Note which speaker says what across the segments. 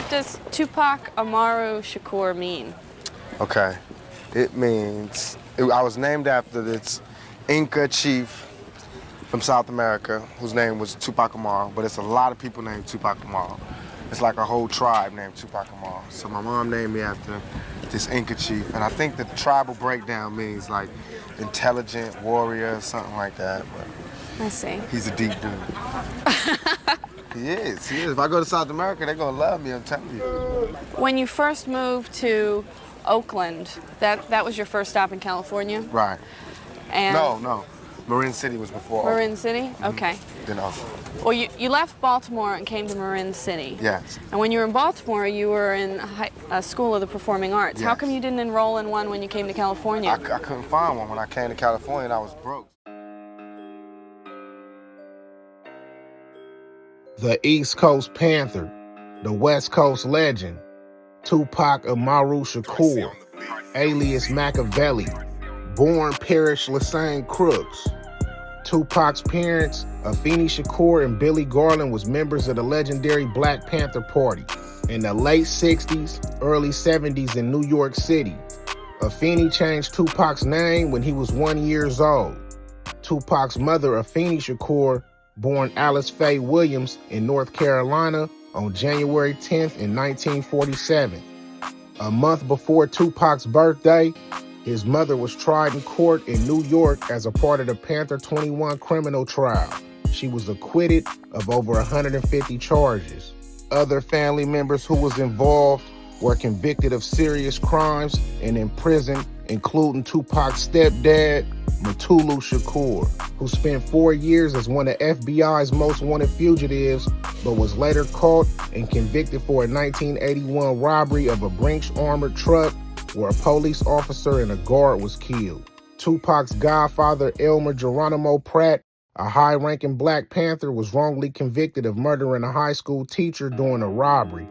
Speaker 1: What does Tupac Amaru Shakur mean?
Speaker 2: Okay, it means, I was named after this Inca chief from South America, whose name was Tupac Amaru, but it's a lot of people named Tupac Amaru. It's like a whole tribe named Tupac Amaru. So my mom named me after this Inca chief, and I think the tribal breakdown means like intelligent warrior, something like that. But
Speaker 1: I see.
Speaker 2: he's a deep dude. He is. If I go to South America, they're gonna love me, I'm telling you.
Speaker 1: When you first moved to Oakland, that was your first stop in California?
Speaker 2: Right.
Speaker 1: And
Speaker 2: No. Marin City was before
Speaker 1: Marin
Speaker 2: Oakland.
Speaker 1: City? Okay.
Speaker 2: Then Oakland.
Speaker 1: Well, you left Baltimore and came to Marin City.
Speaker 2: Yes.
Speaker 1: And when you were in Baltimore, you were in a school of the performing arts.
Speaker 2: Yes.
Speaker 1: How come you didn't enroll in one when you came to California?
Speaker 2: I couldn't find one. When I came to California, I was broke.
Speaker 3: The East Coast Panther, the West Coast legend, Tupac Amaru Shakur, alias Machiavelli, born Parrish Lassane Crooks. Tupac's parents, Afeni Shakur and Billy Garland, was members of the legendary Black Panther Party in the late 60s, early 70s in New York City. Afeni changed Tupac's name when he was 1 year old. Tupac's mother, Afeni Shakur, born Alice Faye Williams in North Carolina on January 10th in 1947. A month before Tupac's birthday, his mother was tried in court in New York as a part of the Panther 21 criminal trial. She was acquitted of over 150 charges. Other family members who was involved were convicted of serious crimes and imprisoned, including Tupac's stepdad, Mutulu Shakur, who spent 4 years as one of FBI's most wanted fugitives, but was later caught and convicted for a 1981 robbery of a Brinks armored truck where a police officer and a guard was killed. Tupac's godfather, Elmer Geronimo Pratt, a high-ranking Black Panther, was wrongly convicted of murdering a high school teacher during a robbery.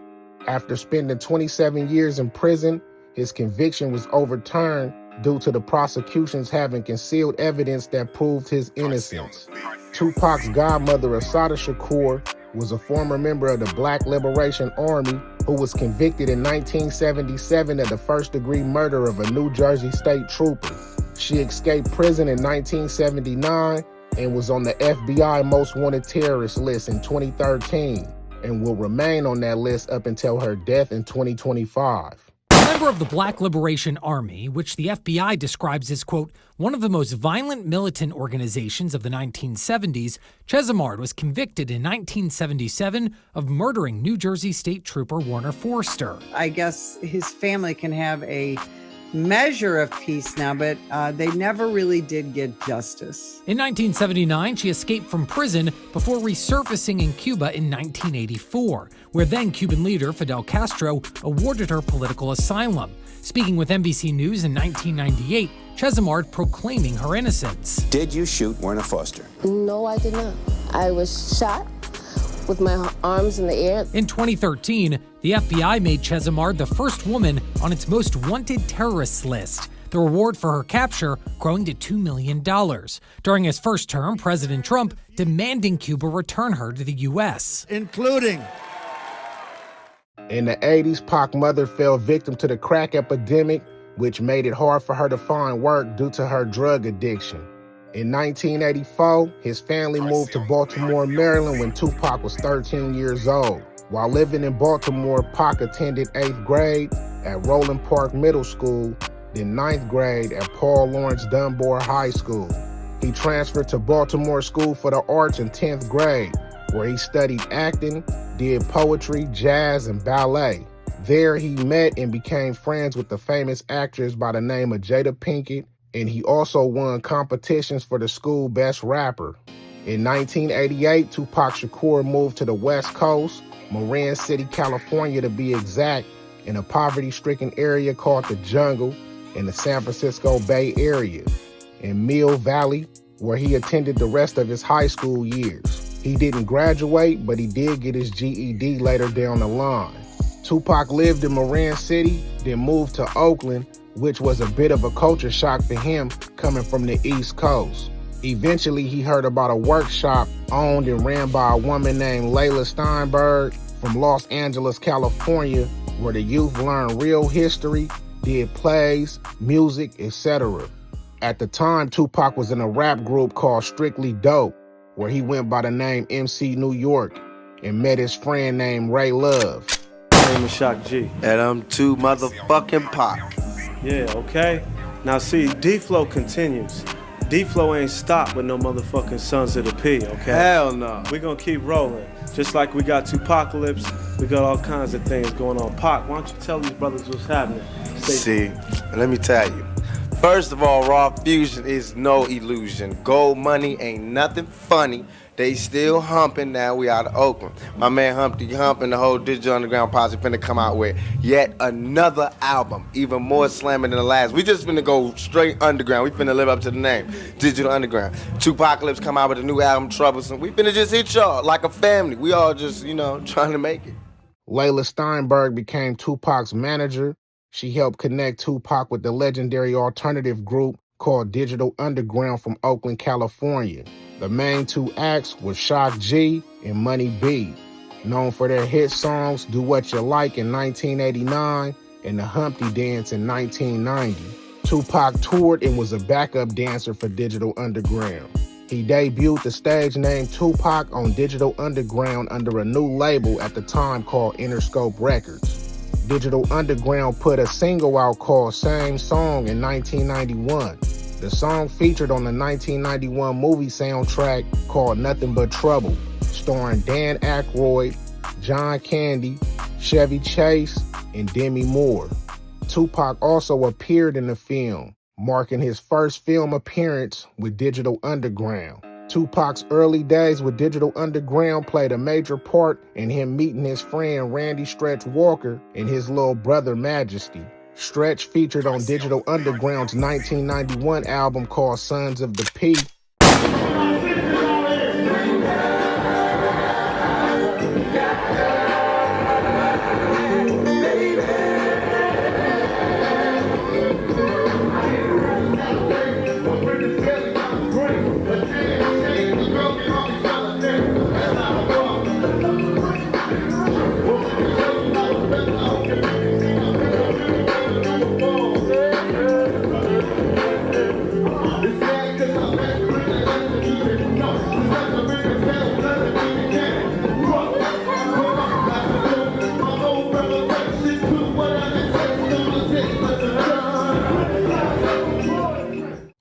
Speaker 3: After spending 27 years in prison, his conviction was overturned due to the prosecution's having concealed evidence that proved his innocence. Tupac's godmother, Assata Shakur, was a former member of the Black Liberation Army who was convicted in 1977 of the first-degree murder of a New Jersey state trooper. She escaped prison in 1979 and was on the FBI Most Wanted Terrorist list in 2013 and will remain on that list up until her death in 2025.
Speaker 4: A member of the Black Liberation Army, which the FBI describes as, quote, one of the most violent militant organizations of the 1970s, Chesimard was convicted in 1977 of murdering New Jersey State Trooper Warner Forster.
Speaker 5: I guess his family can have a measure of peace now, but they never really did get justice.
Speaker 4: In 1979, she escaped from prison before resurfacing in Cuba in 1984, where then Cuban leader Fidel Castro awarded her political asylum. Speaking with NBC News in 1998, Chesimard proclaiming her innocence.
Speaker 6: Did you shoot Werner Foster?
Speaker 7: No, I did not. I was shot with my arms in the air.
Speaker 4: In 2013, the FBI made Chesimard the first woman on its most wanted terrorists list, the reward for her capture growing to $2 million. During his first term, President Trump demanding Cuba return her to the U.S.
Speaker 3: Including. In the 80s, Pac's mother fell victim to the crack epidemic, which made it hard for her to find work due to her drug addiction. In 1984, his family moved to Baltimore, Maryland when Tupac was 13 years old. While living in Baltimore, Pac attended 8th grade at Roland Park Middle School, then 9th grade at Paul Laurence Dunbar High School. He transferred to Baltimore School for the Arts in 10th grade, where he studied acting, did poetry, jazz, and ballet. There he met and became friends with the famous actress by the name of Jada Pinkett, and he also won competitions for the school best rapper. In 1988, Tupac Shakur moved to the West Coast, Marin City, California to be exact, in a poverty-stricken area called the Jungle in the San Francisco Bay Area, in Mill Valley, where he attended the rest of his high school years. He didn't graduate, but he did get his GED later down the line. Tupac lived in Marin City, then moved to Oakland, which was a bit of a culture shock for him coming from the East Coast. Eventually, he heard about a workshop owned and ran by a woman named Layla Steinberg from Los Angeles, California, where the youth learned real history, did plays, music, etc. At the time, Tupac was in a rap group called Strictly Dope, where he went by the name MC New York and met his friend named Ray Love.
Speaker 8: My name is Shock G.
Speaker 2: And I'm too motherfucking Pac.
Speaker 8: Yeah, okay? Now see, D-Flow continues. D-Flow ain't stopped with no motherfucking Sons of the P, okay?
Speaker 2: Hell no.
Speaker 8: We gonna keep rolling. Just like we got Tupacalypse, we got all kinds of things going on. Pac, why don't you tell these brothers what's happening?
Speaker 2: See, let me tell you. First of all, Raw Fusion is no illusion. Gold Money ain't nothing funny. They still humping now. We out of Oakland. My man Humpty Hump and the whole Digital Underground posse finna come out with yet another album, even more slamming than the last. We just finna go straight underground. We finna live up to the name, Digital Underground. Tupacalypse come out with a new album, Troublesome. We finna just hit y'all like a family. We all just, trying to make it.
Speaker 3: Layla Steinberg became Tupac's manager. She helped connect Tupac with the legendary alternative group called Digital Underground from Oakland, California. The main two acts were Shock G and Money B, known for their hit songs Do What You Like in 1989 and The Humpty Dance in 1990. Tupac toured and was a backup dancer for Digital Underground. He debuted the stage name Tupac on Digital Underground under a new label at the time called Interscope Records. Digital Underground put a single out called Same Song in 1991. The song featured on the 1991 movie soundtrack called Nothing But Trouble, starring Dan Aykroyd, John Candy, Chevy Chase, and Demi Moore. Tupac also appeared in the film, marking his first film appearance with Digital Underground. Tupac's early days with Digital Underground played a major part in him meeting his friend Randy Stretch Walker and his little brother Majesty. Stretch featured on Digital Underground's 1991 album called Sons of the P.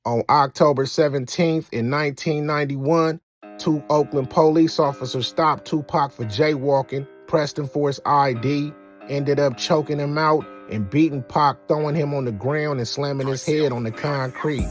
Speaker 3: On October 17th in 1991, two Oakland police officers stopped Tupac for jaywalking, pressed him for his ID, ended up choking him out and beating Pac, throwing him on the ground and slamming his head on the concrete.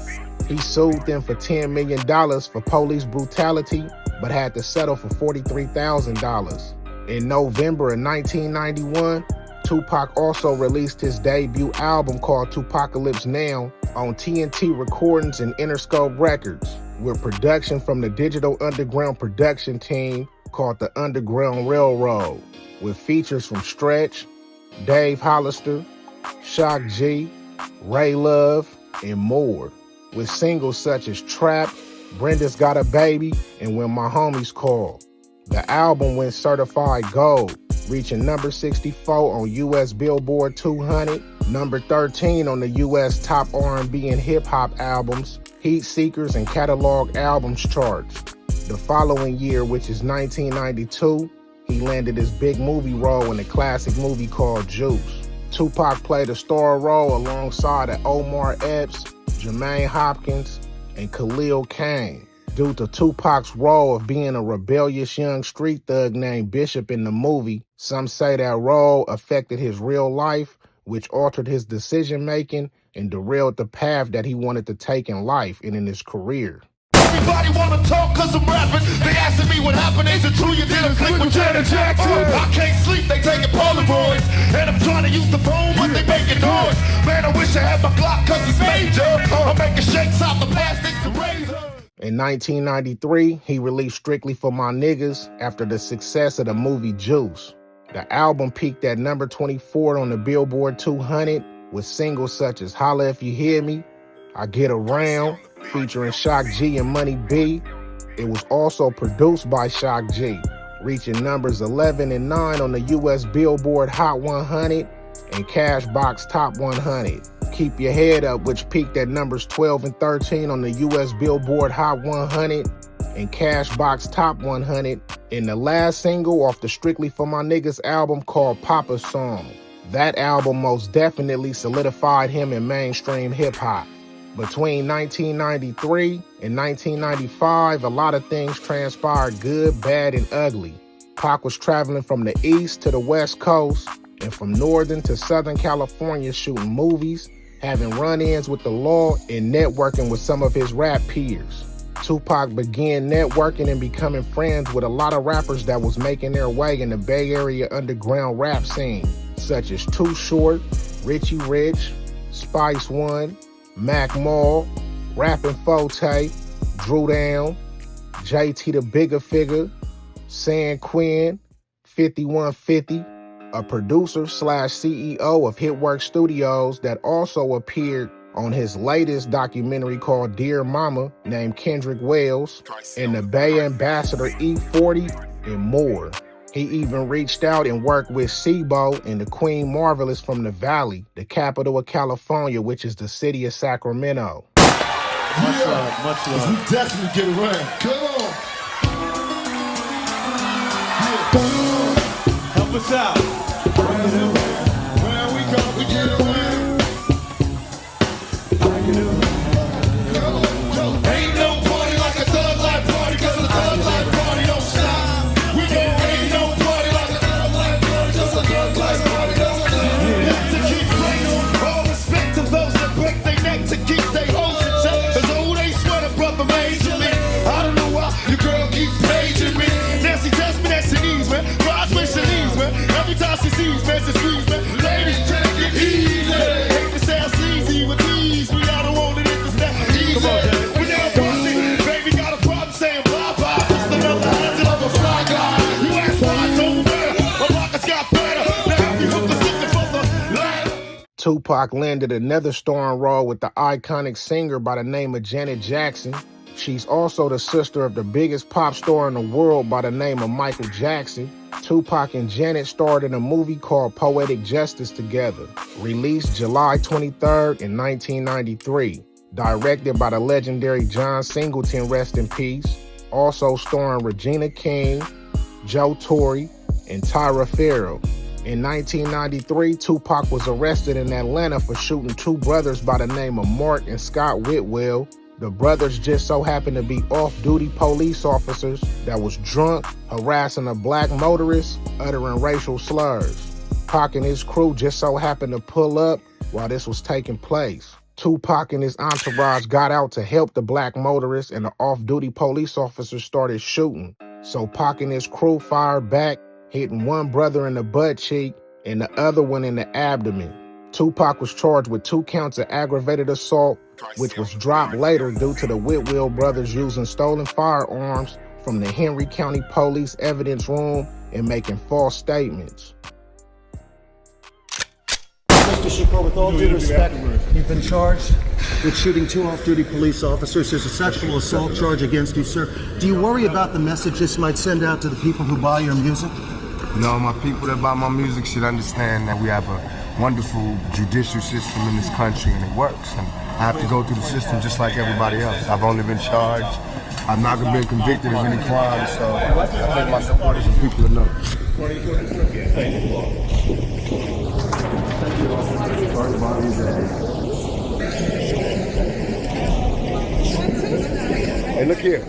Speaker 3: He sued them for $10 million for police brutality, but had to settle for $43,000. In November of 1991, Tupac also released his debut album called Tupacalypse Now on TNT Recordings and Interscope Records, with production from the Digital Underground production team called the Underground Railroad, with features from Stretch, Dave Hollister, Shock G, Ray Love, and more, with singles such as Trap, Brenda's Got a Baby, and When My Homies Call. The album went certified gold, reaching number 64 on US Billboard 200, number 13 on the US Top R&B and Hip Hop Albums, Heat Seekers, and Catalog Albums charts. The following year, which is 1992, he landed his big movie role in a classic movie called Juice. Tupac played a star role alongside of Omar Epps, Jermaine Hopkins, and Khalil Kain. Due to Tupac's role of being a rebellious young street thug named Bishop in the movie, some say that role affected his real life, which altered his decision-making and derailed the path that he wanted to take in life and in his career.
Speaker 9: Everybody wanna talk cause I'm rapping. They asking me what happened, is it true you did a click with Janet Jackson? I can't sleep, they taking Polaroids. And I'm trying to use the phone, but they making noise. Man, I wish I had my Glock cause it's major. I'm making shakes out the plastic to razor.
Speaker 3: In 1993, he released Strictly for My Niggas after the success of the movie Juice. The album peaked at number 24 on the Billboard 200 with singles such as Holla If You Hear Me, I Get Around, featuring Shock G and Money B. It was also produced by Shock G, reaching numbers 11 and 9 on the US Billboard Hot 100 and Cashbox Top 100. Keep Your Head Up, which peaked at numbers 12 and 13 on the US Billboard Hot 100 and Cashbox Top 100, and the last single off the Strictly For My Niggas album called Papa's Song. That album most definitely solidified him in mainstream hip-hop. Between 1993 and 1995, a lot of things transpired, good, bad, and ugly. Pac was traveling from the East to the West Coast and from Northern to Southern California shooting movies, having run-ins with the law, and networking with some of his rap peers. Tupac began networking and becoming friends with a lot of rappers that was making their way in the Bay Area underground rap scene, such as Too Short, Richie Rich, Spice One, Mac Mall, Rappin' Forte, Drew Down, JT the Bigger Figure, San Quinn, 5150, a producer / CEO of Hitwork Studios that also appeared on his latest documentary called Dear Mama, named Kendrick Wells, and the Bay Ambassador E40, and more. He even reached out and worked with Sibo and the Queen Marvelous from the Valley, the capital of California, which is the city of Sacramento.
Speaker 9: Much love, much love. We definitely get around. Come on.
Speaker 8: Help us out.
Speaker 9: Where we go, we get around. Ain't no party like a thug life party, cause a thug life party don't stop. We gon' ain't no party like a thug life party, cause a thug life party don't stop. To keep playing, all respect to those that break their neck to keep their hopes in check. Cause oh, they swear the brother majorly. I don't know why your girl keeps paging me. Nancy tells me that she needs me. God's wish she needs me. Every time she sees me, she squeeze me. Ladies, take it easy. Hate to sound sleazy with these. We all don't want it if it's that easy. Come on, Jay. We never pussy. Baby got a problem saying bye-bye. Just another hundred of a fly guy. You ask why I don't matter. My pockets got better. Now we hook us looking for the ladder.
Speaker 3: Tupac landed another starring role with the iconic singer by the name of Janet Jackson. She's also the sister of the biggest pop star in the world by the name of Michael Jackson. Tupac and Janet starred in a movie called Poetic Justice together, released July 23rd in 1993, directed by the legendary John Singleton, rest in peace, also starring Regina King, Joe Torre, and Tyra Farrell. In 1993, Tupac was arrested in Atlanta for shooting two brothers by the name of Mark and Scott Whitwell. The brothers just so happened to be off-duty police officers that was drunk, harassing a black motorist, uttering racial slurs. Pac and his crew just so happened to pull up while this was taking place. Tupac and his entourage got out to help the black motorist, and the off-duty police officers started shooting. So Pac and his crew fired back, hitting one brother in the butt cheek and the other one in the abdomen. Tupac was charged with 2 counts of aggravated assault, which was dropped later due to the Whitwell brothers using stolen firearms from the Henry County Police Evidence Room and making false statements.
Speaker 10: Mr. Shakur, with all due respect, you've been charged with shooting 2 off-duty police officers. There's a sexual assault charge against you, sir. Do you worry about the message this might send out to the people who buy your music?
Speaker 2: No, my people that buy my music should understand that we have a wonderful judicial system in this country, and it works. And I have to go through the system just like everybody else. I've only been charged. I've not been convicted of any crime, so I think my supporters and people to know. Hey, look here.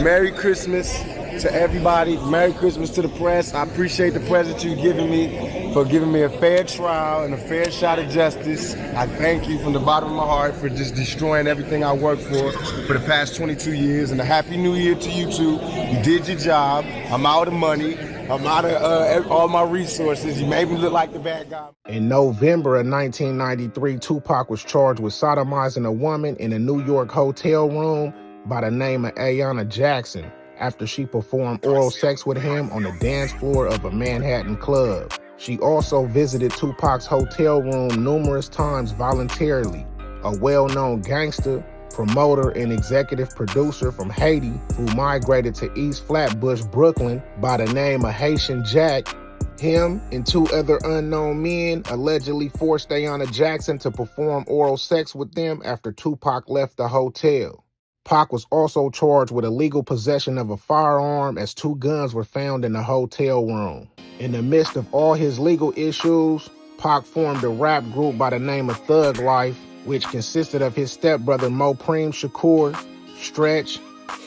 Speaker 2: Merry Christmas to everybody. Merry Christmas to the press. I appreciate the present you've given me for giving me a fair trial and a fair shot at justice. I thank you from the bottom of my heart for just destroying everything I worked for the past 22 years. And a Happy New Year to you too. You did your job. I'm out of money. I'm out of all my resources. You made me look like the bad guy.
Speaker 3: In November of 1993, Tupac was charged with sodomizing a woman in a New York hotel room by the name of Ayanna Jackson after she performed oral sex with him on the dance floor of a Manhattan club. She also visited Tupac's hotel room numerous times voluntarily. A well-known gangster, promoter and executive producer from Haiti who migrated to East Flatbush, Brooklyn by the name of Haitian Jack. Him and 2 other unknown men allegedly forced Ayanna Jackson to perform oral sex with them after Tupac left the hotel. Pac was also charged with illegal possession of a firearm as 2 guns were found in the hotel room. In the midst of all his legal issues, Pac formed a rap group by the name of Thug Life, which consisted of his stepbrother Tupac Shakur, Stretch,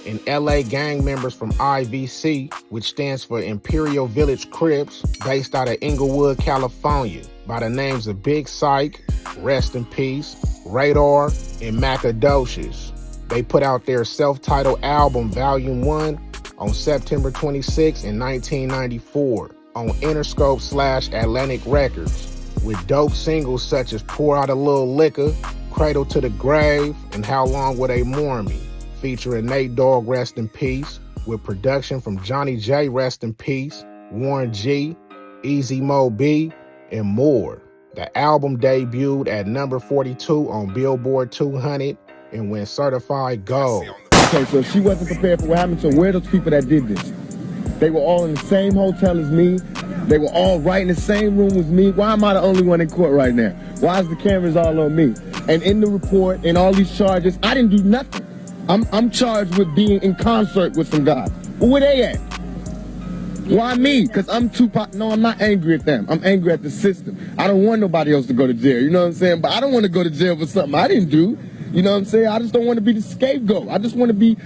Speaker 3: and LA gang members from IVC, which stands for Imperial Village Crips, based out of Inglewood, California, by the names of Big Psych, rest in peace, Radar, and Macadocious. They put out their self-titled album, Volume 1, on September 26 in 1994 on Interscope/Atlantic Records, with dope singles such as Pour Out a Little Liquor, Cradle to the Grave, and How Long Will They Mourn Me, featuring Nate Dogg, rest in peace, with production from Johnny J, rest in peace, Warren G, Easy Mo B, and more. The album debuted at number 42 on Billboard 200 and went certified gold.
Speaker 11: Okay, so she wasn't prepared for what happened. So where are those people that did this? They were all in the same hotel as me. They were all right in the same room with me. Why am I the only one in court right now? Why is the cameras all on me? And in the report and all these charges, I didn't do nothing. I'm charged with being in concert with some guys. Well, where they at? Why me? Because I'm Tupac. No, I'm not angry at them. I'm angry at the system. I don't want nobody else to go to jail. You know what I'm saying? But I don't want to go to jail for something I didn't do. You know what I'm saying? I just don't want to be the scapegoat. I want to be,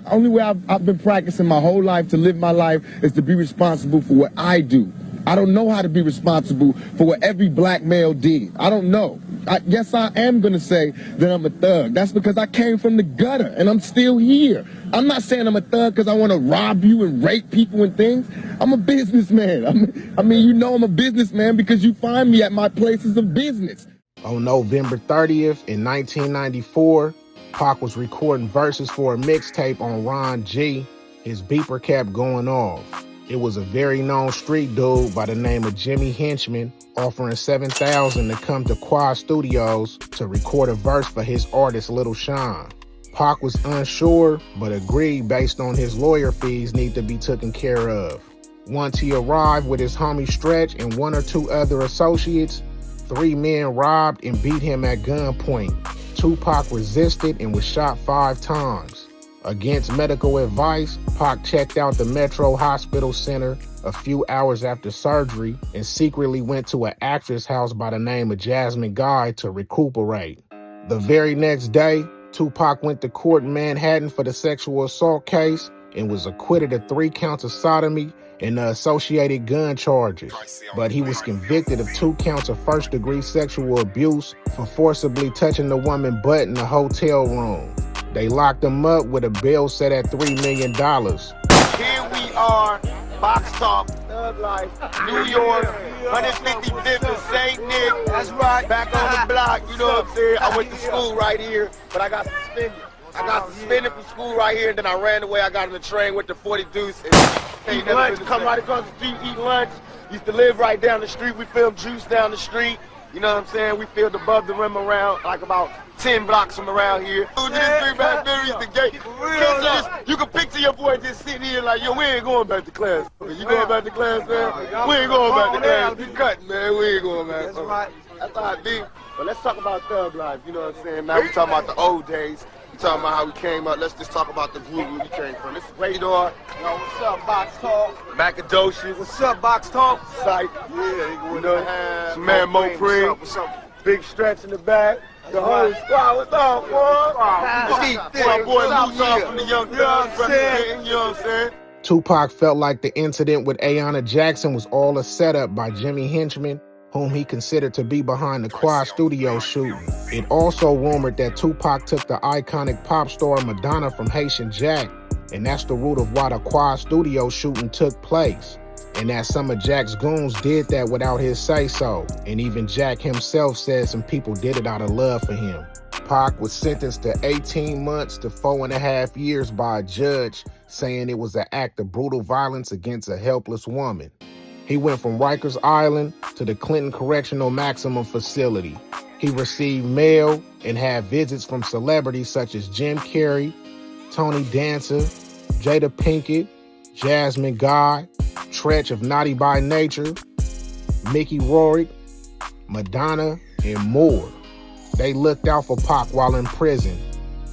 Speaker 11: only way I've been practicing my whole life to live my life is to be responsible for what I do. I don't know how to be responsible for what every black male did. I don't know. Yes, I am going to say that I'm a thug. That's because I came from the gutter and I'm still here. I'm not saying I'm a thug because I want to rob you and rape people and things. I'm a businessman. I mean, you know I'm a businessman because you find me at my places of business.
Speaker 3: On November 30th in 1994, Pac was recording verses for a mixtape on Ron G. His beeper kept going off. It was a very known street dude by the name of Jimmy Henchman offering $7,000 to come to Quad Studios to record a verse for his artist Little Sean. Pac was unsure, but agreed based on his lawyer fees need to be taken care of. Once he arrived with his homie Stretch and 1 or 2 other associates, 3 men robbed and beat him at gunpoint. Tupac resisted and was shot 5 times. Against medical advice, Pac checked out the Metro Hospital Center a few hours after surgery and secretly went to an actress house by the name of Jasmine Guy to recuperate. The very next day, Tupac went to court in Manhattan for the sexual assault case and was acquitted of 3 counts of sodomy and the associated gun charges, but he was convicted of 2 counts of first-degree sexual abuse for forcibly touching the woman's butt in the hotel room. They locked him up with a bail set at $3 million.
Speaker 9: Here we are, Box Talk, Thug Life, New York, 155th and St. Nick. That's right. Back on the block, you know what I'm saying? I went to school right here, but I got suspended. I got suspended from school right here, and then I ran away. I got on the train with the 40 Deuce. Eat lunch, come right across the street, eat lunch. Used to live right down the street. We filmed Juice down the street. You know what I'm saying? We filmed above the rim around, like about 10 blocks from around here. You can picture your boy just sitting here like, yo, we ain't going back to class. You going back to class, man? We ain't going back to class. We cutting, man. We ain't going back. That's right. That's how it be. But let's talk about Thug Life, you know what I'm saying? Now we talking about the old days. We talking about how we came up. Let's just talk about the group where we came from. This is Radar. Yo, what's up, Box Talk? Macadocious. What's up, Box Talk? Psych. Yeah, you know, man Mopreme. What's up? Big Stretch in the back. The whole squad. What's up, boy? My boy Luce from the Young Thugs. You know what I'm saying?
Speaker 3: Tupac felt like the incident with Ayanna Jackson was all a setup by Jimmy Henchman, whom he considered to be behind the Quad Studio shooting. It also rumored that Tupac took the iconic pop star Madonna from Haitian Jack, and that's the root of why the Quad Studio shooting took place, and that some of Jack's goons did that without his say-so, and even Jack himself said some people did it out of love for him. Pac was sentenced to 18 months to 4.5 years by a judge, saying it was an act of brutal violence against a helpless woman. He went from Rikers Island to the Clinton Correctional Maximum Facility. He received mail and had visits from celebrities such as Jim Carrey, Tony Dancer, Jada Pinkett, Jasmine Guy, Tretch of Naughty by Nature, Mickey Rourke, Madonna, and more. They looked out for Pac while in prison.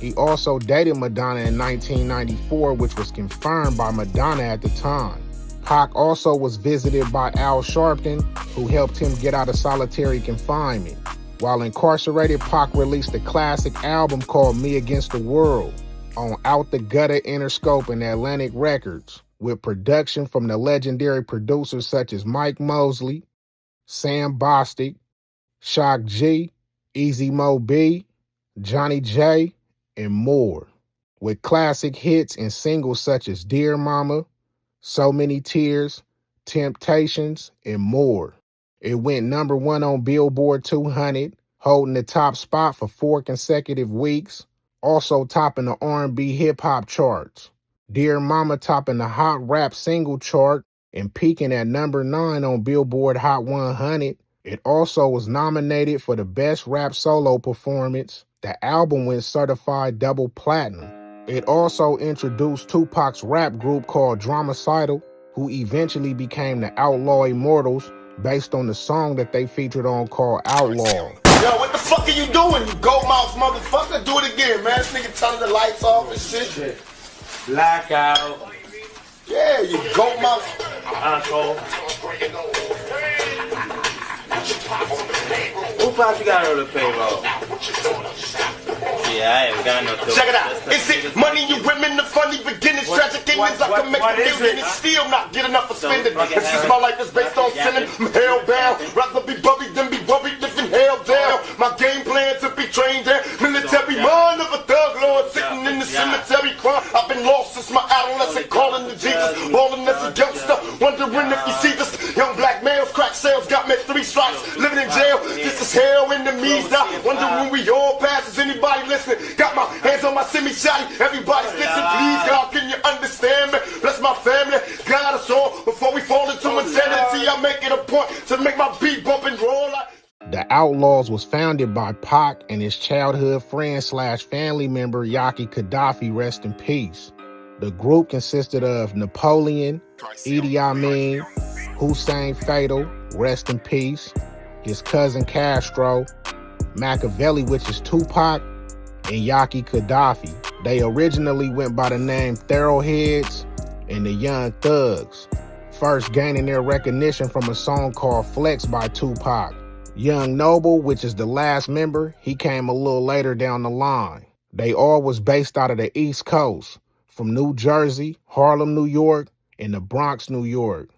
Speaker 3: He also dated Madonna in 1994, which was confirmed by Madonna at the time. Pac also was visited by Al Sharpton, who helped him get out of solitary confinement. While incarcerated, Pac released a classic album called Me Against the World on Out the Gutter Interscope and Atlantic Records, with production from the legendary producers such as Mike Mosley, Sam Bostic, Shock G, Easy Mo B, Johnny J, and more, with classic hits and singles such as Dear Mama, So Many Tears, Temptations, and more. It went #1 on Billboard 200, holding the top spot for 4 consecutive weeks, also topping the R&B hip-hop charts. Dear Mama topping the Hot Rap single chart and peaking at #9 on Billboard Hot 100. It also was nominated for the Best Rap Solo Performance. The album went certified double platinum. It also introduced Tupac's rap group called Dramacidal, who eventually became the Outlaw Immortals based on the song that they featured on called Outlaw.
Speaker 9: Yo, what the fuck are you doing, you goat mouth motherfucker? Do it again, man. This nigga turning the lights off and shit.
Speaker 8: Blackout.
Speaker 9: Yeah, you goat mouth.
Speaker 8: Asshole. Who part you got on the payroll? Yeah, I ain't got no dough.
Speaker 9: Check it out. Is it money, you women, the funny beginnings, tragic endings? I can make a million and still not get enough for spending. And since my life is based on sinning, I'm hellbound. Rather be buried than be worried, living hell down. My game plan to be trained in military mind of a thug lord sitting in the cemetery crying. I've been lost since my adolescent, calling to Jesus, balling as a youngster, wondering if you see this. Young black males, crack sales, got me 3 stripes, living in jail. This is hell in the me's now. Wonder when we all pass. Is anybody listening? Got my hands on my semi-shotty. Everybody's listening, please, God, can you understand me? Bless my family, guide us all. Before we fall into insanity, I make it a point to make my beat bump and roll.
Speaker 3: The Outlaws was founded by Pac and his childhood friend / family member Yaki Gaddafi, rest in peace. The group consisted of Napoleon, Idi Amin, Hussein Fatal, rest in peace, his cousin Castro, Machiavelli, which is Tupac, and Yaki Gaddafi. They originally went by the name Thoroughheads and the Young Thugs, first gaining their recognition from a song called Flex by Tupac. Young Noble, which is the last member, he came a little later down the line. They all was based out of the East Coast, from New Jersey, Harlem, New York, and the Bronx, New York.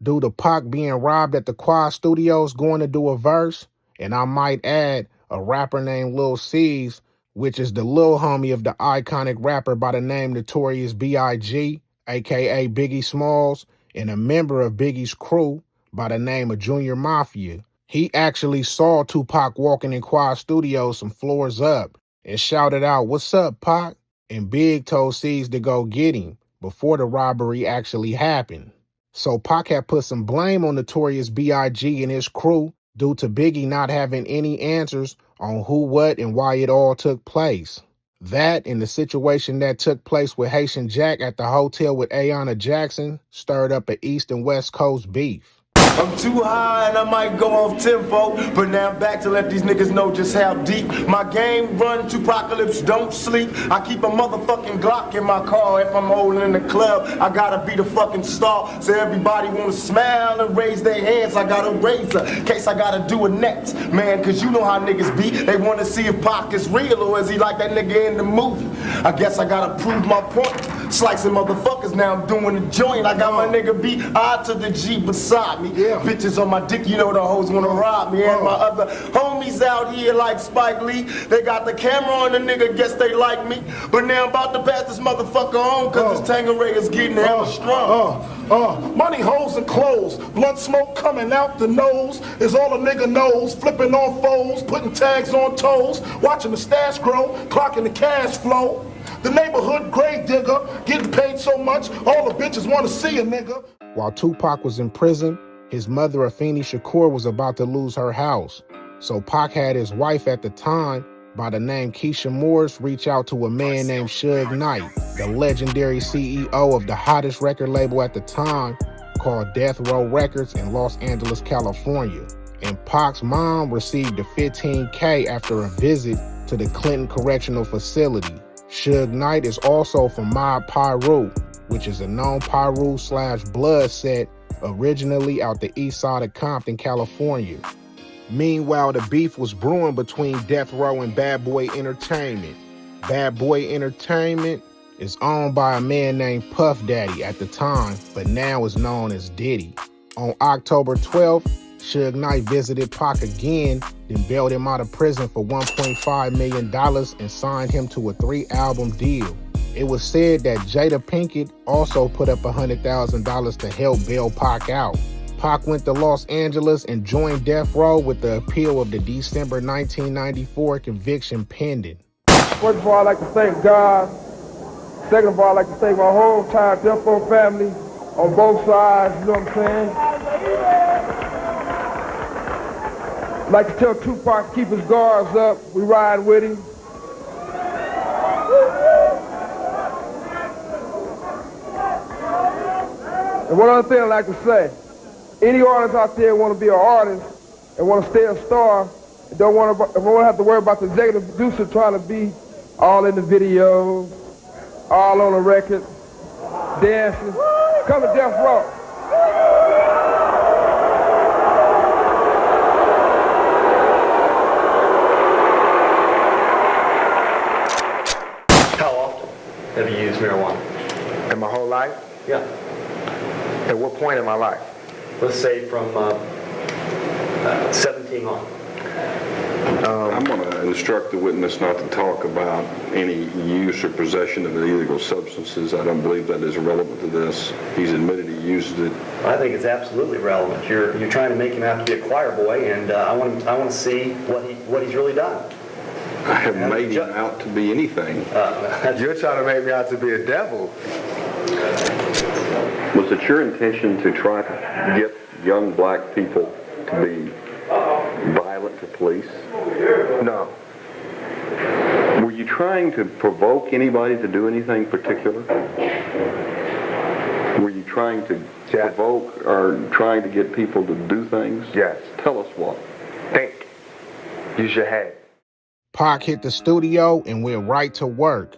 Speaker 3: Due to Pac being robbed at the Quad Studios going to do a verse, and I might add, a rapper named Lil C's, which is the lil homie of the iconic rapper by the name Notorious B.I.G., aka Biggie Smalls, and a member of Biggie's crew by the name of Junior Mafia. He actually saw Tupac walking in Quad Studios some floors up and shouted out, "What's up, Pac?" And Big told C's to go get him before the robbery actually happened. So Pac had put some blame on Notorious B.I.G. and his crew due to Biggie not having any answers on who, what, and why it all took place. That and the situation that took place with Haitian Jack at the hotel with Ayanna Jackson stirred up an East and West Coast beef.
Speaker 9: I'm too high and I might go off tempo, but now I'm back to let these niggas know just how deep my game run. Tupacalypse don't sleep. I keep a motherfucking Glock in my car. If I'm holding in the club, I gotta be the fucking star. So everybody wanna smile and raise their hands. I got a razor, in case I gotta do a next, man, cause you know how niggas be. They wanna see if Pac is real or is he like that nigga in the movie. I guess I gotta prove my point. Slicing motherfuckers, now I'm doing a joint. I got my nigga B, I to the G beside me. Yeah. Bitches on my dick, you know the hoes wanna rob me. And my other homies out here like Spike Lee, they got the camera on the nigga, guess they like me. But now I'm about to pass this motherfucker on, cause this Tangeray is getting hella strong.
Speaker 12: Money, hoes, and clothes. Blunt smoke coming out the nose is all a nigga knows. Flipping on foes, putting tags on toes. Watching the stash grow, clocking the cash flow. The neighborhood grave digger, getting paid so much, all the bitches wanna see a nigga.
Speaker 3: While Tupac was in prison, his mother, Afeni Shakur, was about to lose her house. So Pac had his wife at the time by the name Keisha Morris reach out to a man named Suge Knight, the legendary CEO of the hottest record label at the time called Death Row Records in Los Angeles, California. And Pac's mom received a $15K after a visit to the Clinton Correctional Facility. Suge Knight is also from Mob Piru, which is a known Piru/Blood set originally out the east side of Compton, California. Meanwhile, the beef was brewing between Death Row and Bad Boy Entertainment. Bad Boy Entertainment is owned by a man named Puff Daddy at the time, but now is known as Diddy. On October 12th, Suge Knight visited Pac again, then bailed him out of prison for $1.5 million and signed him to a 3-album deal. It was said that Jada Pinkett also put up $100,000 to help bail Pac out. Pac went to Los Angeles and joined Death Row with the appeal of the December 1994 conviction pending.
Speaker 13: First of all, I'd like to thank God. Second of all, I'd like to thank my whole entire Death Row family on both sides, you know what I'm saying? I'd like to tell Tupac to keep his guards up. We ride with him. And one other thing I'd like to say, any artist out there want to be an artist and want to stay a star, and don't want to have to worry about the executive producer trying to be all in the videos, all on the record, dancing. Come to Death Row.
Speaker 14: How often have you used marijuana?
Speaker 2: In my whole life?
Speaker 14: Yeah.
Speaker 2: At what point in my life?
Speaker 14: Let's say from 17 on.
Speaker 15: I'm going to instruct the witness not to talk about any use or possession of illegal substances. I don't believe that is relevant to this. He's admitted he used it.
Speaker 14: I think it's absolutely relevant. You're trying to make him out to be a choir boy, and I want to see what he's really done.
Speaker 15: I have made him out to be anything.
Speaker 2: You're trying to make me out to be a devil.
Speaker 16: Was it your intention to try to get young black people to be violent to police?
Speaker 2: No.
Speaker 16: Were you trying to provoke anybody to do anything particular? Were you trying to provoke or trying to get people to do things?
Speaker 2: Yes.
Speaker 16: Tell us what.
Speaker 2: Think. Use your head.
Speaker 3: Pac hit the studio and went right to work.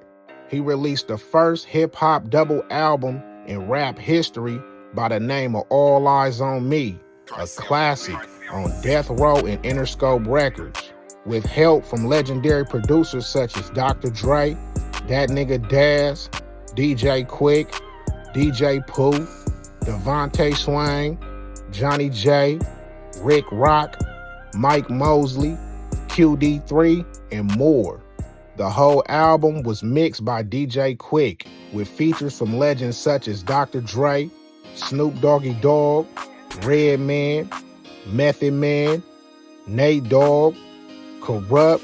Speaker 3: He released the first hip-hop double album in rap history by the name of All Eyez on Me, a classic on Death Row and Interscope Records, with help from legendary producers such as Dr. Dre, That Nigga Daz, DJ Quick, DJ Pooh, Devontae Swang, Johnny J, Rick Rock, Mike Mosley, QD3, and more. The whole album was mixed by DJ Quick, with features from legends such as Dr. Dre, Snoop Doggy Dogg, Redman, Method Man, Nate Dogg, Corrupt,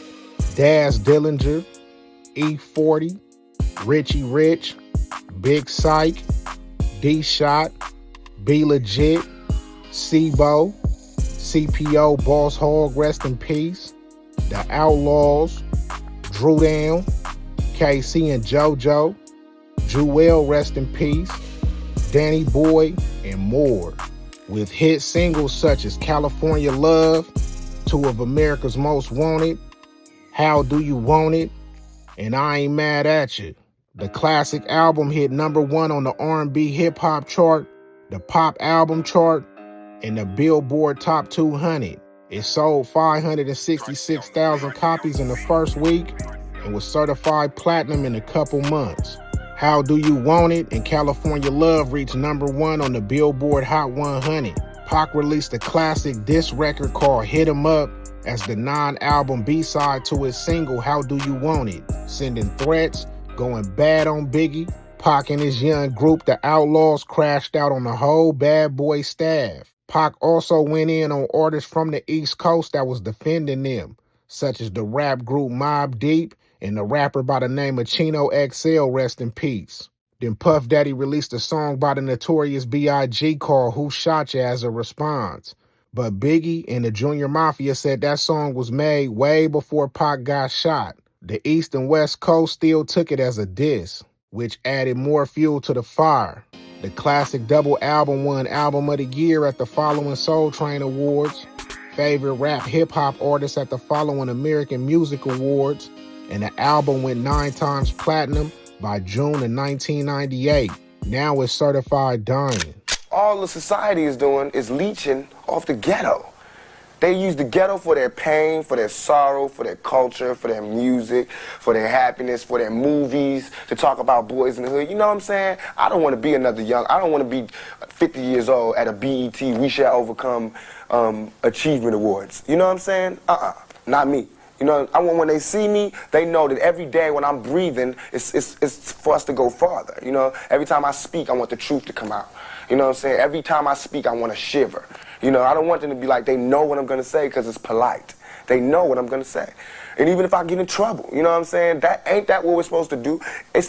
Speaker 3: Daz Dillinger, E40, Richie Rich, Big Psych, D-Shot, Be Legit, Sibo, CPO Boss Hogg, rest in peace, The Outlaws, Drew Down, KC and JoJo, Jewel, rest in peace, Danny Boy, and more. With hit singles such as California Love, two of America's Most Wanted, How Do You Want It, and I Ain't Mad At You. The classic album hit #1 on the R&B hip-hop chart, the pop album chart, and the Billboard Top 200. It sold 566,000 copies in the first week and was certified platinum in a couple months. How Do You Want It and California Love reached #1 on the Billboard Hot 100. Pac released a classic diss record called Hit 'Em Up as the non-album B-side to his single How Do You Want It, sending threats, going bad on Biggie. Pac and his young group, the Outlaws, crashed out on the whole Bad Boy staff. Pac also went in on artists from the East Coast that was defending them, such as the rap group Mobb Deep and the rapper by the name of Chino XL, rest in peace. Then Puff Daddy released a song by the Notorious B.I.G. called Who Shot Ya as a response. But Biggie and the Junior Mafia said that song was made way before Pac got shot. The East and West Coast still took it as a diss, which added more fuel to the fire. The classic double album won Album of the Year at the following Soul Train Awards, Favorite Rap Hip Hop Artist at the following American Music Awards, and the album went 9 times platinum by June of 1998. Now it's certified diamond.
Speaker 2: All the society is doing is leeching off the ghetto. They use the ghetto for their pain, for their sorrow, for their culture, for their music, for their happiness, for their movies, to talk about boys in the hood. You know what I'm saying? I don't want to be I don't want to be 50 years old at a BET We Shall Overcome Achievement Awards. You know what I'm saying? Not me. You know, I want when they see me, they know that every day when I'm breathing, it's for us to go farther. You know, every time I speak, I want the truth to come out. You know what I'm saying? Every time I speak, I want to shiver. You know, I don't want them to be like, they know what I'm going to say because it's polite. They know what I'm going to say. And even if I get in trouble, you know what I'm saying? Ain't that what we're supposed to do?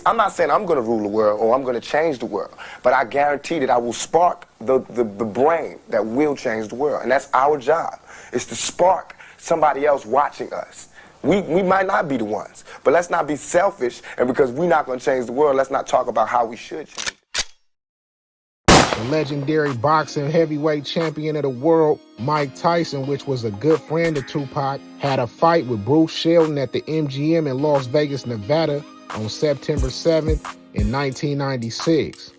Speaker 2: I'm not saying I'm going to rule the world or I'm going to change the world, but I guarantee that I will spark the brain that will change the world. And that's our job, is to spark somebody else watching us. We might not be the ones, but let's not be selfish, and because we're not going to change the world, let's not talk about how we should change it.
Speaker 3: The legendary boxing heavyweight champion of the world, Mike Tyson, which was a good friend of Tupac, had a fight with Bruce Shelton at the MGM in Las Vegas, Nevada on September 7th in 1996.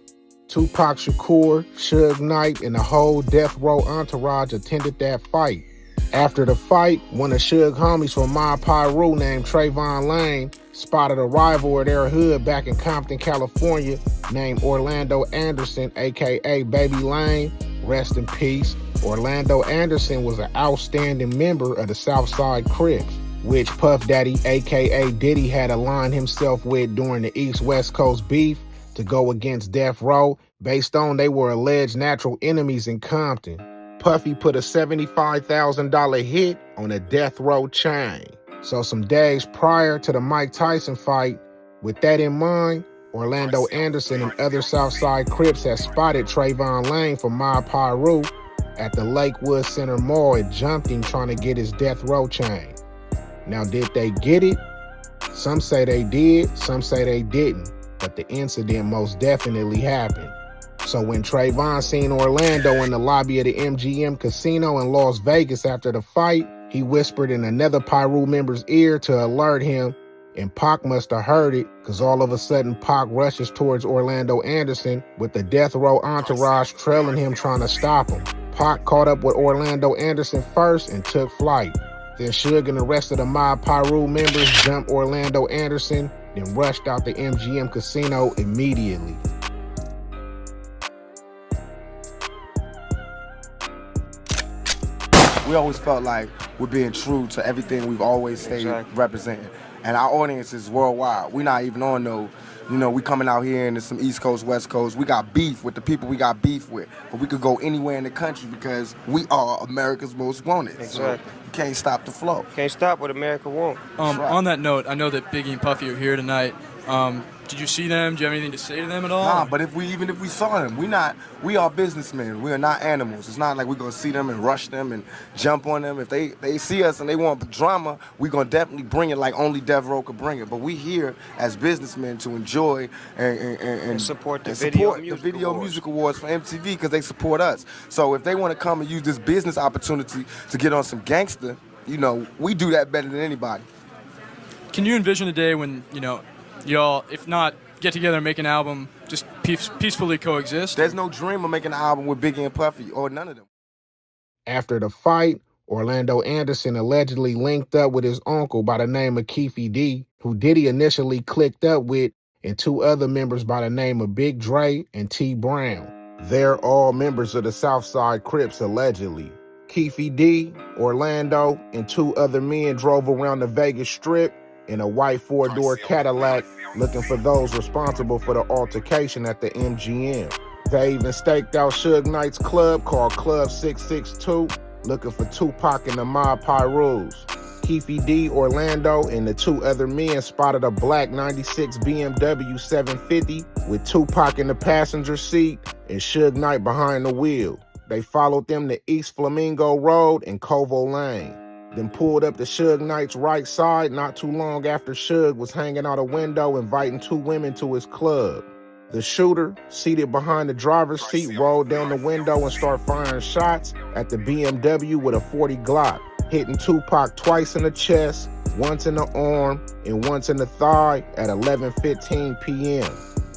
Speaker 3: Tupac Shakur, Suge Knight, and the whole Death Row entourage attended that fight. After the fight, one of Suge homies from My Pyru named Trayvon Lane spotted a rival of their hood back in Compton, California, named Orlando Anderson, a.k.a. Baby Lane. Rest in peace. Orlando Anderson was an outstanding member of the Southside Crips, which Puff Daddy, a.k.a. Diddy, had aligned himself with during the East-West Coast beef to go against Death Row, based on they were alleged natural enemies in Compton. Puffy put a $75,000 hit on a Death Row chain. So some days prior to the Mike Tyson fight, with that in mind, Orlando Anderson and other Southside Crips had spotted Trayvon Lane from My Pyru at the Lakewood Center Mall and jumped him trying to get his Death Row chain. Now, did they get it? Some say they did, some say they didn't, but the incident most definitely happened. So when Trayvon seen Orlando in the lobby of the MGM casino in Las Vegas after the fight, he whispered in another Pyru member's ear to alert him, and Pac must have heard it, because all of a sudden Pac rushes towards Orlando Anderson with the Death Row entourage trailing him trying to stop him. Pac caught up with Orlando Anderson first and took flight. Then Suge and the rest of the My Pyru members jumped Orlando Anderson, then rushed out the MGM casino immediately.
Speaker 2: We always felt like we're being true to everything we've always stayed representing. And our audience is worldwide. We're not even on no, we coming out here and there's some East Coast, West Coast. We got beef with the people we got beef with. But we could go anywhere in the country because we are America's most wanted.
Speaker 17: Exactly.
Speaker 2: So you can't stop the flow.
Speaker 17: Can't stop what America wants.
Speaker 18: On that note, I know that Biggie and Puffy are here tonight. Did you see them? Do you have anything to say to them at all?
Speaker 2: Nah, but even if we saw them, we are businessmen. We are not animals. It's not like we're gonna see them and rush them and jump on them. If they see us and they want drama, we're gonna definitely bring it like only Death Row could bring it. But we here as businessmen to enjoy and
Speaker 17: support the Video
Speaker 2: Music Awards for MTV because they support us. So if they want to come and use this business opportunity to get on some gangster, we do that better than anybody.
Speaker 18: Can you envision a day when, y'all, if not get together and make an album, just peacefully coexist?
Speaker 2: There's no dream of making an album with Biggie and Puffy, or none of them.
Speaker 3: After the fight, Orlando Anderson allegedly linked up with his uncle by the name of Keefe D, who Diddy initially clicked up with, and 2 other members by the name of Big Dre and T Brown. They're all members of the Southside Crips, allegedly. Keefe D, Orlando, and 2 other men drove around the Vegas Strip in a white 4-door Cadillac looking for those responsible for the altercation at the MGM. They even staked out Suge Knight's club called Club 662 looking for Tupac and the My Pyrus. Keefe D, Orlando, and the 2 other men spotted a black 96 BMW 750 with Tupac in the passenger seat and Suge Knight behind the wheel. They followed them to East Flamingo Road and Covo Lane, then pulled up to Suge Knight's right side not too long after Suge was hanging out a window inviting two women to his club. The shooter, seated behind the driver's seat, rolled down the window and started firing shots at the BMW with a .40 Glock, hitting Tupac twice in the chest, once in the arm, and once in the thigh at 11:15 p.m.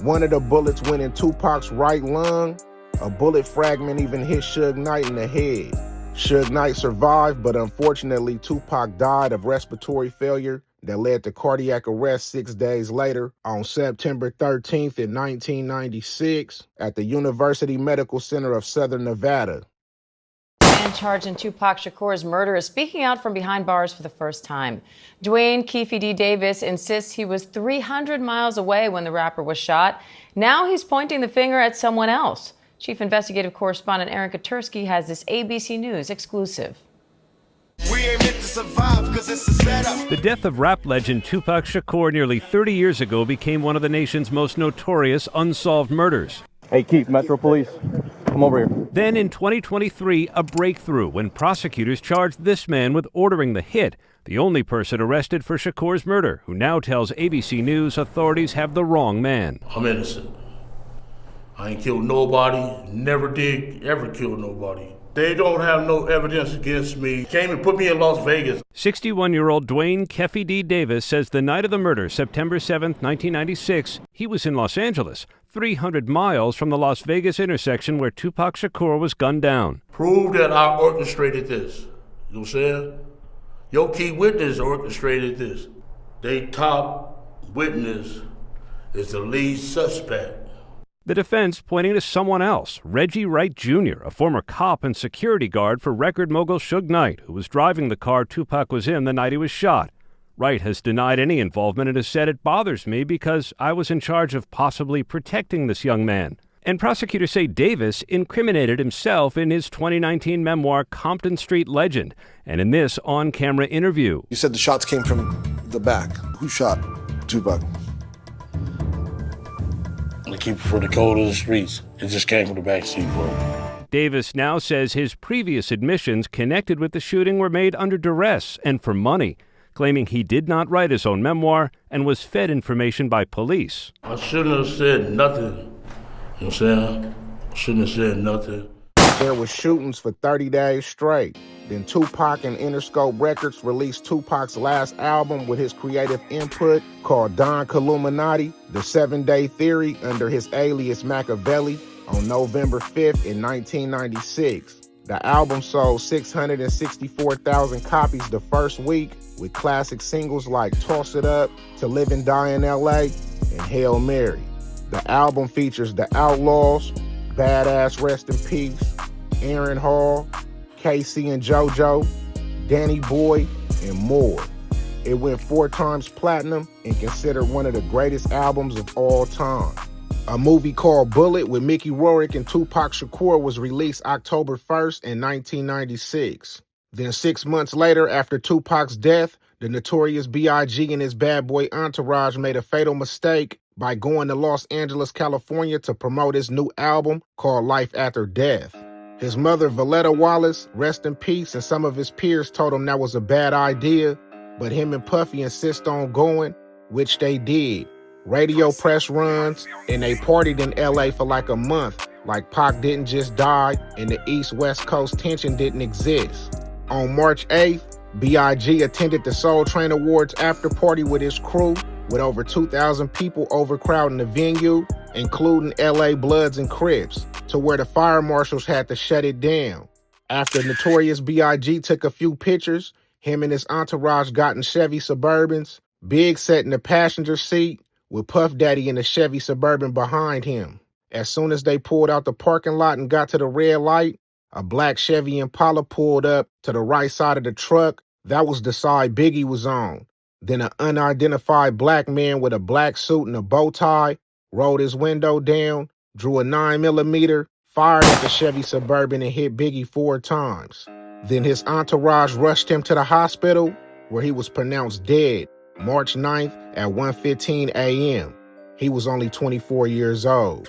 Speaker 3: One of the bullets went in Tupac's right lung. A bullet fragment even hit Suge Knight in the head. Suge Knight survived, but unfortunately Tupac died of respiratory failure that led to cardiac arrest 6 days later on September 13th in 1996 at the University Medical Center of Southern Nevada.
Speaker 19: The man charged in Tupac Shakur's murder is speaking out from behind bars for the first time. Dwayne Keefe D. Davis insists he was 300 miles away when the rapper was shot. Now he's pointing the finger at someone else. Chief Investigative Correspondent Erica Tursky has this ABC News exclusive.
Speaker 9: We ain't meant to survive because it's a setup.
Speaker 20: The death of rap legend Tupac Shakur nearly 30 years ago became one of the nation's most notorious unsolved murders.
Speaker 21: Hey, Keith, Metro Police, come over here.
Speaker 20: Then in 2023, a breakthrough when prosecutors charged this man with ordering the hit, the only person arrested for Shakur's murder, who now tells ABC News authorities have the wrong man.
Speaker 22: I'm innocent. I ain't killed nobody, never did ever kill nobody. They don't have no evidence against me. Came and put me in Las Vegas.
Speaker 20: 61-year-old Dwayne Keefe D. Davis says the night of the murder, September 7th, 1996, he was in Los Angeles, 300 miles from the Las Vegas intersection where Tupac Shakur was gunned down.
Speaker 22: Prove that I orchestrated this. You know what I'm saying? Your key witness orchestrated this. They top witness is the lead suspect.
Speaker 20: The defense pointing to someone else, Reggie Wright Jr., a former cop and security guard for record mogul Suge Knight, who was driving the car Tupac was in the night he was shot. Wright has denied any involvement and has said it bothers me because I was in charge of possibly protecting this young man. And prosecutors say Davis incriminated himself in his 2019 memoir, Compton Street Legend, and in this on-camera interview.
Speaker 23: You said the shots came from the back. Who shot Tupac?
Speaker 22: To keep it for the code of the streets. It just came from the backseat, bro.
Speaker 20: Davis now says his previous admissions connected with the shooting were made under duress and for money, claiming he did not write his own memoir and was fed information by police.
Speaker 22: I shouldn't have said nothing. You know what I'm saying? I shouldn't have said nothing.
Speaker 3: There were shootings for 30 days straight. Then Tupac and Interscope Records released Tupac's last album with his creative input called Don Illuminati, The 7-Day Theory, under his alias Machiavelli on November 5th in 1996. The album sold 664,000 copies the first week, with classic singles like Toss It Up, To Live and Die in L.A., and Hail Mary. The album features the Outlaws, Badass Rest in Peace, Aaron Hall, Casey and JoJo, Danny Boy, and more. It went 4 times platinum and considered one of the greatest albums of all time. A movie called Bullet with Mickey Rourke and Tupac Shakur was released October 1st in 1996. Then 6 months later, after Tupac's death, the notorious B.I.G. and his bad boy entourage made a fatal mistake by going to Los Angeles, California to promote his new album called Life After Death. His mother, Valletta Wallace, rest in peace, and some of his peers told him that was a bad idea, but him and Puffy insist on going, which they did. Radio press runs, and they partied in LA for like a month, like Pac didn't just die and the East-West Coast tension didn't exist. On March 8th, B.I.G. attended the Soul Train Awards after party with his crew, with over 2,000 people overcrowding the venue, including LA Bloods and Crips, to where the fire marshals had to shut it down. After Notorious B.I.G. took a few pictures, him and his entourage got in Chevy Suburbans, Big sat in the passenger seat, with Puff Daddy in the Chevy Suburban behind him. As soon as they pulled out the parking lot and got to the red light, a black Chevy Impala pulled up to the right side of the truck. That was the side Biggie was on. Then an unidentified black man with a black suit and a bow tie rolled his window down, drew a 9mm, fired at the Chevy Suburban and hit Biggie 4 times. Then his entourage rushed him to the hospital, where he was pronounced dead March 9th at 1:15 a.m. He was only 24 years old.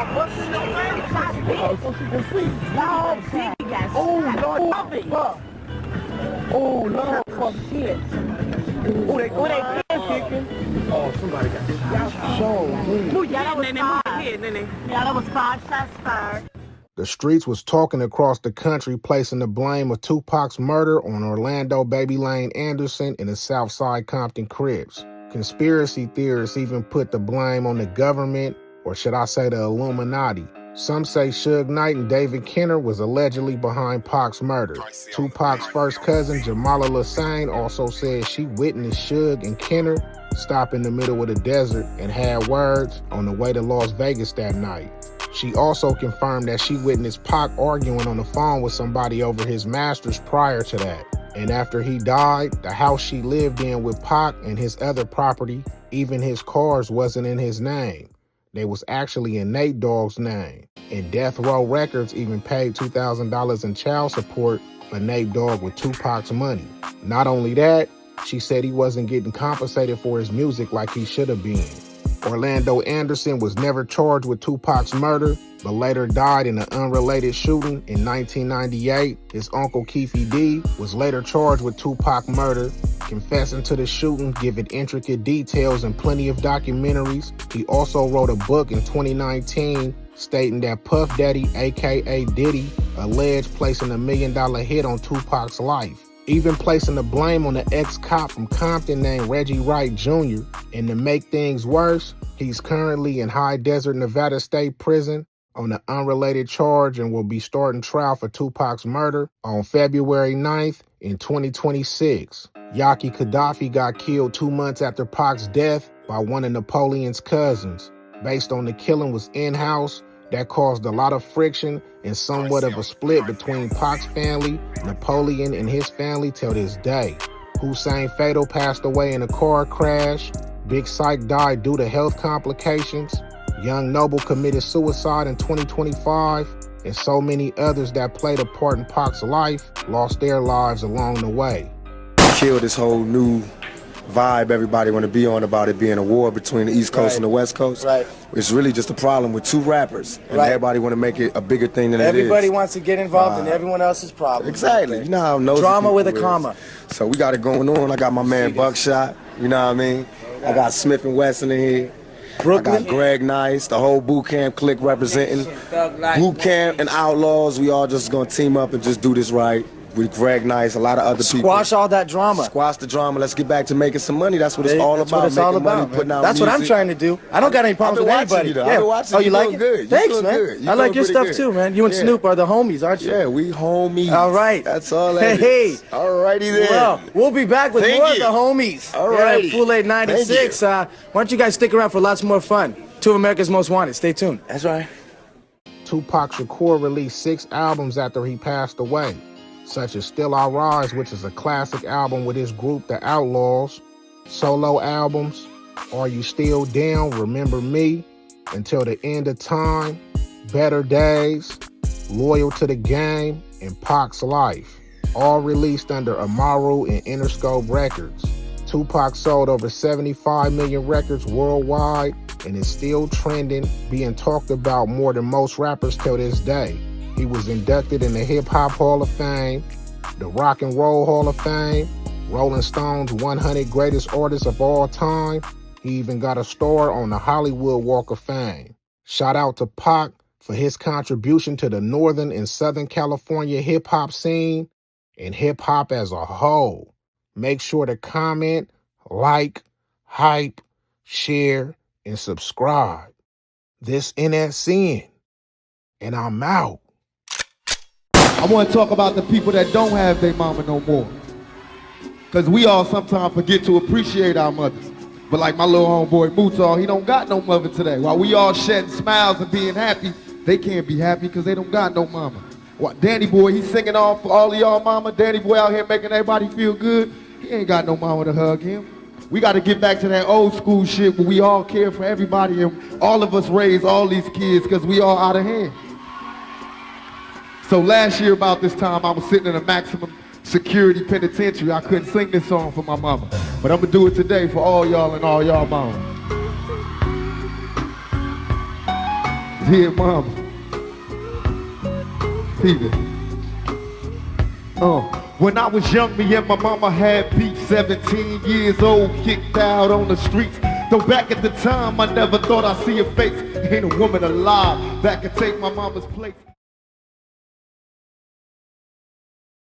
Speaker 12: Oh, so she can see. No, Biggie got shot. Oh, Lord, fuck shit. Oh, they can kicking. Oh, somebody got shot.
Speaker 1: That was 5 shots fired.
Speaker 3: The streets was talking across the country, placing the blame of Tupac's murder on Orlando Baby Lane Anderson and the Southside Compton Crips. Conspiracy theorists even put the blame on the government, or should I say the Illuminati. Some say Suge Knight and David Kenner was allegedly behind Pac's murder. Tupac's first cousin, Jamala Lassane, also said she witnessed Suge and Kenner stop in the middle of the desert and had words on the way to Las Vegas that night. She also confirmed that she witnessed Pac arguing on the phone with somebody over his masters prior to that. And after he died, the house she lived in with Pac and his other property, even his cars, wasn't in his name. They was actually in Nate Dogg's name. And Death Row Records even paid $2,000 in child support for Nate Dogg with Tupac's money. Not only that, she said he wasn't getting compensated for his music like he should have been. Orlando Anderson was never charged with Tupac's murder, but later died in an unrelated shooting in 1998. His uncle Keefe D was later charged with Tupac's murder, confessing to the shooting, giving intricate details and plenty of documentaries. He also wrote a book in 2019 stating that Puff Daddy, aka Diddy, alleged placing $1 million hit on Tupac's life, even placing the blame on the ex-cop from Compton named Reggie Wright Jr. And to make things worse, he's currently in High Desert, Nevada State Prison on an unrelated charge and will be starting trial for Tupac's murder on February 9th in 2026. Yaki Gaddafi got killed 2 months after Pac's death by one of Napoleon's cousins. Based on the killing was in-house, that caused a lot of friction and somewhat of a split between Pac's family, Napoleon, and his family till this day. Hussein Fatal passed away in a car crash. Big Syke died due to health complications. Young Noble committed suicide in 2025. And so many others that played a part in Pac's life lost their lives along the way.
Speaker 2: Kill this whole new vibe everybody want to be on about it being a war between the East Coast and the West Coast.
Speaker 5: Right.
Speaker 2: It's really just a problem with two rappers, and everybody want to make it a bigger thing than
Speaker 5: Everybody
Speaker 2: it is.
Speaker 5: wants to get involved in everyone else's problems.
Speaker 2: Exactly. You know how nosy
Speaker 5: drama
Speaker 2: people
Speaker 5: with a
Speaker 2: is.
Speaker 5: comma.
Speaker 2: So we got it going on. I got my man Buckshot. You know what I mean? I got Smith and Wesson in here. Brooklyn. I got Greg Nice, the whole boot camp clique representing. Boot camp and Outlaws. We all just gonna team up and just do this right. With Greg Nice, a lot of other people.
Speaker 5: Squash all that drama.
Speaker 2: Squash the drama. Let's get back to making some money. That's what it's all
Speaker 5: That's
Speaker 2: about.
Speaker 5: what it's all
Speaker 2: Making
Speaker 5: about.
Speaker 2: money, putting out
Speaker 5: That's
Speaker 2: music.
Speaker 5: what I'm trying to do. I don't got any problems with anybody.
Speaker 2: I've been watching
Speaker 5: Oh,
Speaker 2: you.
Speaker 5: you like
Speaker 2: doing
Speaker 5: it?
Speaker 2: Good. You
Speaker 5: Thanks,
Speaker 2: doing
Speaker 5: man.
Speaker 2: good. You
Speaker 5: I like
Speaker 2: doing
Speaker 5: your
Speaker 2: pretty
Speaker 5: stuff
Speaker 2: good.
Speaker 5: too, man. You and Snoop are the homies, aren't you?
Speaker 2: Yeah, we homies.
Speaker 5: All right.
Speaker 2: That's all that
Speaker 5: Hey.
Speaker 2: is. All righty then.
Speaker 5: Well, we'll be back with
Speaker 2: Thank
Speaker 5: more of
Speaker 2: you.
Speaker 5: the homies.
Speaker 2: All righty.
Speaker 5: Full 8 96. Why don't you guys stick around for lots more fun? 2 of America's Most Wanted. Stay tuned.
Speaker 2: That's right.
Speaker 3: Tupac Shakur released 6 albums after he passed away, such as Still I Rise, which is a classic album with his group, the Outlaws, solo albums, Are You Still Down, Remember Me, Until the End of Time, Better Days, Loyal to the Game, and Pac's Life, all released under Amaru and Interscope Records. Tupac sold over 75 million records worldwide and is still trending, being talked about more than most rappers till this day. He was inducted in the Hip Hop Hall of Fame, the Rock and Roll Hall of Fame, Rolling Stone's 100 Greatest Artists of All Time. He even got a star on the Hollywood Walk of Fame. Shout out to Pac for his contribution to the Northern and Southern California hip-hop scene and hip-hop as a whole. Make sure to comment, like, hype, share, and subscribe. This NSN, and I'm out.
Speaker 6: I want to talk about the people that don't have their mama no more. Because we all sometimes forget to appreciate our mothers. But like my little homeboy Mutal, he don't got no mother today. While we all shedding smiles and being happy, they can't be happy because they don't got no mama. What, Danny Boy, he's singing off for all of y'all mama. Danny Boy out here making everybody feel good. He ain't got no mama to hug him. We got to get back to that old school shit where we all care for everybody and all of us raise all these kids because we all out of hand. So last year about this time, I was sitting in a maximum security penitentiary. I couldn't sing this song for my mama, but I'm gonna do it today for all y'all and all y'all mama. Dear mama. Peter. When I was young, me and my mama had beef. 17 years old, kicked out on the streets. Though back at the time, I never thought I'd see her face. Ain't a woman alive that could take my mama's place.